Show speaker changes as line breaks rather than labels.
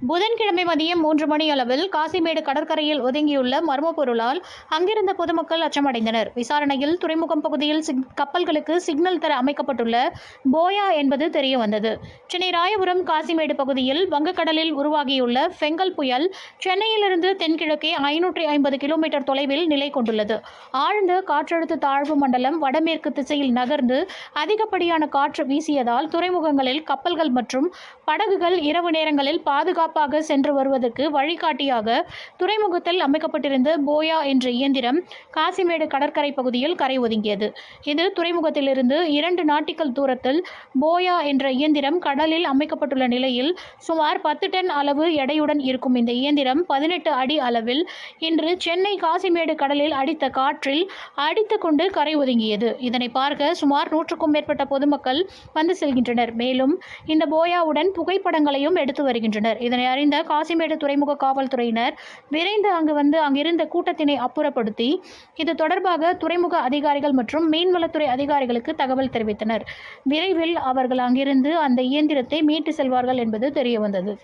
புதன்கிழமை மதியம் 3 மணி அளவில் காசிமேடு கடற்கரையில் ஒதுங்கியுள்ள மர்ம பொருளால் அங்கிருந்த பொதுமக்கள் அச்சமடைந்தனர். விசாரணையில் துறைமுகம் பகுதியில் கப்பல்களுக்கு சிக்னல் தர அமைக்கப்பட்டுள்ள போயா என்பது தெரியவந்தது. சென்னை ராயபுரம் காசிமேடு பகுதியில் வங்கக்கடலில் உருவாகியுள்ள ஃபெங்கல் புயல் சென்னையிலிருந்து தென்கிழக்கே 550 கிலோமீட்டர் தொலைவில் நிலை கொண்டுள்ளது. ஆழ்ந்த காற்றழுத்த தாழ்வு மண்டலம் வடமேற்கு திசையில் நகர்ந்து அதிகப்படியான காற்று வீசியதால் துறைமுகங்களில் கப்பல்கள் மற்றும் படகுகள் இரவு நேரங்களில் பாதுகாப்பாக சென்று வருவதற்கு வழிகாட்டியாக துறைமுகத்தில் அமைக்கப்பட்டிருந்த போயா என்ற இயந்திரம் காசிமேடு கடற்கரை பகுதியில் கரை ஒதுங்கியது. இது துறைமுகத்திலிருந்து 2 நாட்டிக்கல் தூரத்தில் போயா என்ற இயந்திரம் கடலில் அமைக்கப்பட்டுள்ள நிலையில் சுமார் 10 டன் அளவு எடையுடன் இருக்கும் இந்த இயந்திரம் 18 அடி அளவில் இன்று சென்னை காசிமேடு கடலில் அடித்த காற்றில் அடித்துக் கொண்டு கரை ஒதுங்கியது. இதனை பார்க்க சுமார் 100க்கும் மேற்பட்ட பொதுமக்கள் வந்து செல்கின்றனர். மேலும் இந்த போயாவுடன் புகைப்படங்களையும் எடுத்து வருகின்றனர். இதனை அறிந்த காசிமேடு துறைமுக காவல்துறையினர் விரைந்து அங்கிருந்த கூட்டத்தினை அப்புறப்படுத்தி இது தொடர்பாக துறைமுக அதிகாரிகள் மற்றும் மீன்வளத்துறை அதிகாரிகளுக்கு தகவல் தெரிவித்தனர். விரைவில் அவர்கள் அங்கிருந்து அந்த இயந்திரத்தை மீட்டு செல்வார்கள் என்பது தெரியவந்தது.